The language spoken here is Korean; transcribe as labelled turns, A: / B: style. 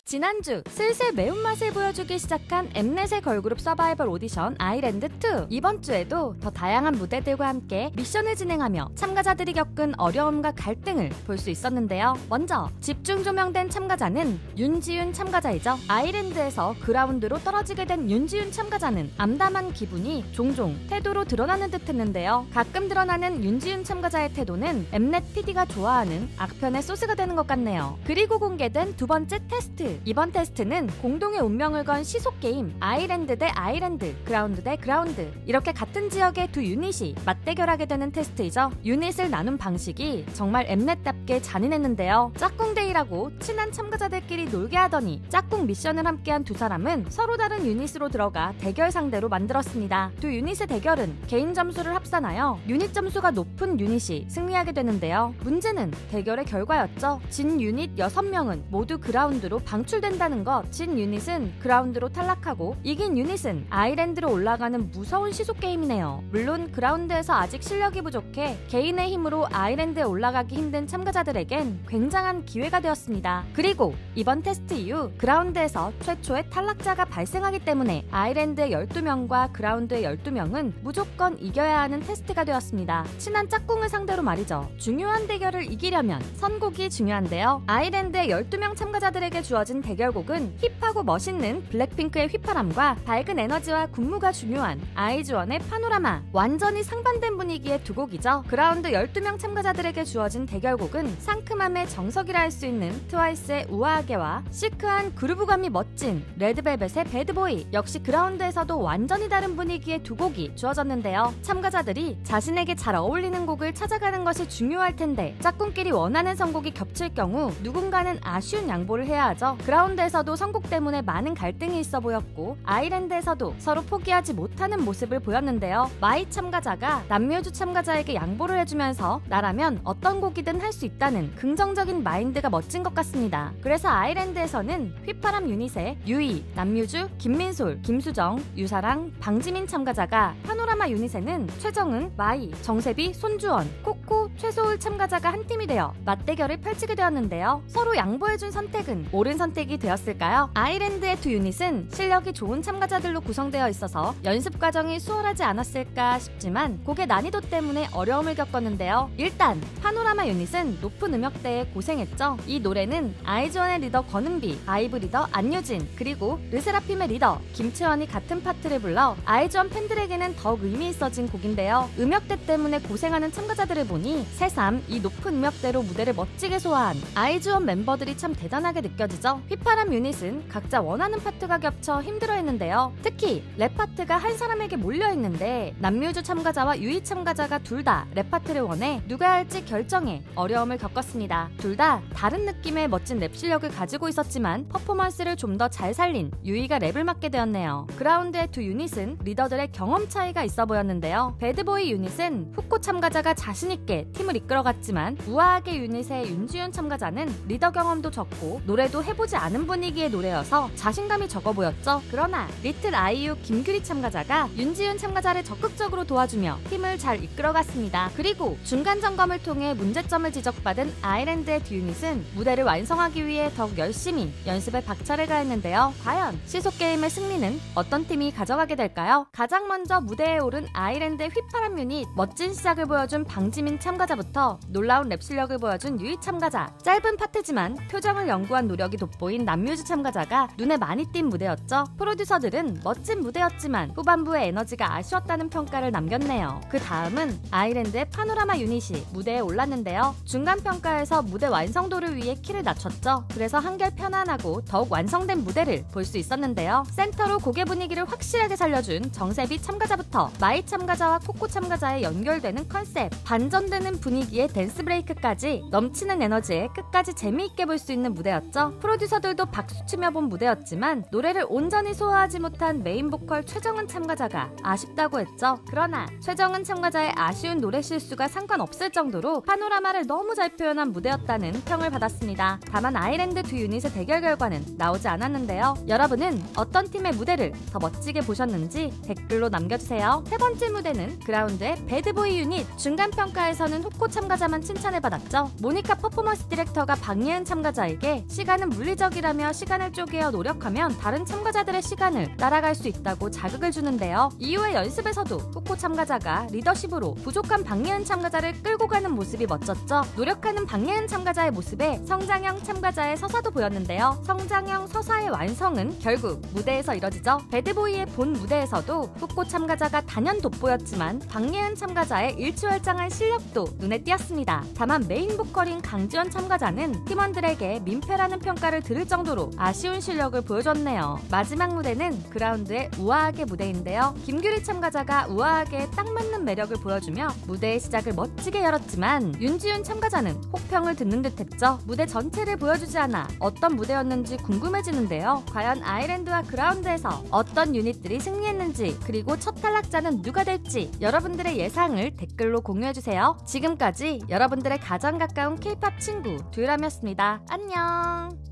A: 지난주 슬슬 매운맛을 보여주기 시작한 엠넷의 걸그룹 서바이벌 오디션 아이랜드2. 이번 주에도 더 다양한 무대들과 함께 미션을 진행하며 참가자들이 겪은 어려움과 갈등을 볼 수 있었는데요. 먼저 집중 조명된 참가자는 윤지윤 참가자이죠. 아이랜드에서 그라운드로 떨어지게 된 윤지윤 참가자는 암담한 기분이 종종 태도로 드러나는 듯 했는데요. 가끔 드러나는 윤지윤 참가자의 태도는 엠넷 PD가 좋아하는 악편의 소스가 되는 것 같네요. 그리고 공개된 두 번째 테스트. 이번 테스트는 공동의 운명을 건 시속게임 아이랜드 대 아이랜드, 그라운드 대 그라운드, 이렇게 같은 지역의 두 유닛이 맞대결하게 되는 테스트이죠. 유닛을 나눈 방식이 정말 엠넷답게 잔인했는데요. 짝꿍데이라고 친한 참가자들끼리 놀게 하더니 짝꿍 미션을 함께한 두 사람은 서로 다른 유닛으로 들어가 대결 상대로 만들었습니다. 두 유닛의 대결은 개인 점수를 합산하여 유닛 점수가 높은 유닛이 승리하게 되는데요. 문제는 대결의 결과였죠. 진 유닛 6명은 모두 그라운드로 방출된다는 것. 진 유닛은 그라운드로 탈락하고 이긴 유닛은 아이랜드로 올라가는 무서운 시속게임이네요. 물론 그라운드에서 아직 실력이 부족해 개인의 힘으로 아이랜드에 올라가기 힘든 참가자들에겐 굉장한 기회가 되었습니다. 그리고 이번 테스트 이후 그라운드에서 최초의 탈락자가 발생하기 때문에 아이랜드의 12명과 그라운드의 12명은 무조건 이겨야 하는 테스트가 되었습니다. 친한 짝꿍을 상대로 말이죠. 중요한 대결을 이기려면 선곡이 중요한데요. 아이랜드의 12명 참가자들에게 주어진 대결곡은 힙하고 멋있는 블랙핑크의 휘파람과 밝은 에너지와 군무가 중요한 아이즈원의 파노라마. 완전히 상반된 분위기의 두 곡이죠. 그라운드 12명 참가자들에게 주어진 대결곡은 상큼함의 정석이라 할 수 있는 트와이스의 우아하게와 시크한 그루브감이 멋진 레드벨벳의 배드보이. 역시 그라운드에서도 완전히 다른 분위기의 두 곡이 주어졌는데요. 참가자들이 자신에게 잘 어울리는 곡을 찾아가는 것이 중요할 텐데 짝꿍끼리 원하는 선곡이 겹칠 경우 누군가는 아쉬운 양보를 해야 하죠. 그라운드에서도 선곡 때문에 많은 갈등이 있어 보였고 아이랜드에서도 서로 포기하지 못하는 모습을 보였는데요. 마이 참가자가 남묘주 참가자에게 양보를 해주면서 나라면 어떤 곡이든 할 수 있다는 긍정적인 마인드가 멋진 것 같습니다. 그래서 아이랜드에서는 휘파람 유닛의 유이, 남묘주, 김민솔, 김수정, 유사랑, 방지민 참가자가, 파노라마 유닛에는 최정은, 마이, 정세비, 손주원, 코코, 최소울 참가자가 한 팀이 되어 맞대결을 펼치게 되었는데요. 서로 양보해준 선택은 옳은 선택이 되었을까요? 아이랜드의 두 유닛은 실력이 좋은 참가자들로 구성되어 있어서 연습 과정이 수월하지 않았을까 싶지만 곡의 난이도 때문에 어려움을 겪었는데요. 일단 파노라마 유닛은 높은 음역대에 고생했죠. 이 노래는 아이즈원의 리더 권은비, 아이브 리더 안유진, 그리고 르세라핌의 리더 김채원이 같은 파트를 불러 아이즈원 팬들에게는 더욱 의미 있어진 곡인데요. 음역대 때문에 고생하는 참가자들을 보니 새삼 이 높은 음역대로 무대를 멋지게 소화한 아이즈원 멤버들이 참 대단하게 느껴지죠. 휘파람 유닛은 각자 원하는 파트가 겹쳐 힘들어했는데요. 특히 랩 파트가 한 사람에게 몰려있는데 남묘주 참가자와 유이 참가자가 둘 다 랩 파트를 원해 누가 할지 결정에 어려움을 겪었습니다. 둘 다 다른 느낌의 멋진 랩 실력을 가지고 있었지만 퍼포먼스를 좀 더 잘 살린 유이가 랩을 맡게 되었네요. 그라운드의 두 유닛은 리더들의 경험 차이가 있어 보였는데요. 배드보이 유닛은 후코 참가자가 자신있게 팀을 이끌어갔지만 우아하게 유닛의 윤지윤 참가자는 리더 경험도 적고 노래도 해보지 않은 분위기의 노래여서 자신감이 적어 보였죠. 그러나 리틀 아이유 김규리 참가자가 윤지윤 참가자를 적극적으로 도와주며 팀을 잘 이끌어갔습니다. 그리고 중간 점검을 통해 문제점을 지적받은 아이랜드의 두 유닛은 무대를 완성하기 위해 더욱 열심히 연습에 박차를 가했는데요. 과연 시속게임의 승리는 어떤 팀이 가져가게 될까요? 가장 먼저 무대에 오른 아이랜드의 휘파람 유닛. 멋진 시작을 보여준 방지민 참가자부터 놀라운 랩 실력을 보여준 유이 참가자, 짧은 파트지만 표정을 연구한 노력이 돋보인 남묘주 참가자가 눈에 많이 띈 무대였죠. 프로듀서들은 멋진 무대였지만 후반부의 에너지가 아쉬웠다는 평가를 남겼네요. 그 다음은 아이랜드의 파노라마 유닛이 무대에 올랐는데요. 중간 평가에서 무대 완성도를 위해 키를 낮췄죠. 그래서 한결 편안하고 더욱 완성된 무대를 볼 수 있었는데요. 센터로 곡의 분위기를 확실하게 살려준 정세비 참가자부터 마이 참가자와 코코 참가자의 연결되는 컨셉, 반전되는 분위기의 댄스 브레이크까지 넘치는 에너지에 끝까지 재미있게 볼 수 있는 무대였죠. 프로듀서들도 박수치며 본 무대였지만 노래를 온전히 소화하지 못한 메인 보컬 최정은 참가자가 아쉽다고 했죠. 그러나 최정은 참가자의 아쉬운 노래 실수가 상관없을 정도로 파노라마를 너무 잘 표현한 무대였다는 평을 받았습니다. 다만 아이랜드 두 유닛의 대결 결과는 나오지 않았는데요. 여러분은 어떤 팀의 무대를 더 멋지게 보셨는지 댓글 댓글로 남겨주세요. 세 번째 무대는 그라운드의 배드보이 유닛. 중간 평가에서는 후코 참가자만 칭찬을받았죠. 모니카 퍼포먼스 디렉터가 박예은 참가자에게 시간은 물리적이라며 시간을 쪼개어 노력하면 다른 참가자들의 시간을 따라갈 수 있다고 자극을 주는데요. 이후의 연습에서도 후코 참가자가 리더십으로 부족한 박예은 참가자를 끌고 가는 모습이 멋졌죠. 노력하는 박예은 참가자의 모습에 성장형 참가자의 서사도 보였는데요. 성장형 서사의 완성은 결국 무대에서 이뤄지죠. 배드보이의 본 무대에서도 후코 참가자가 단연 돋보였지만 박예은 참가자의 일취월장한 실력도 눈에 띄었습니다. 다만 메인 보컬인 강지원 참가자는 팀원들에게 민폐라는 평가를 들을 정도로 아쉬운 실력을 보여줬네요. 마지막 무대는 그라운드의 우아하게 무대인데요. 김규리 참가자가 우아하게 딱 맞는 매력을 보여주며 무대의 시작을 멋지게 열었지만 윤지윤 참가자는 혹평을 듣는 듯했죠. 무대 전체를 보여주지 않아 어떤 무대였는지 궁금해지는데요. 과연 아이랜드와 그라운드에서 어떤 유닛들이 승리했는지, 그리고 첫 탈락자는 누가 될지 여러분들의 예상을 댓글로 공유해주세요. 지금까지 여러분들의 가장 가까운 K-팝 친구 듀람이었습니다. 안녕.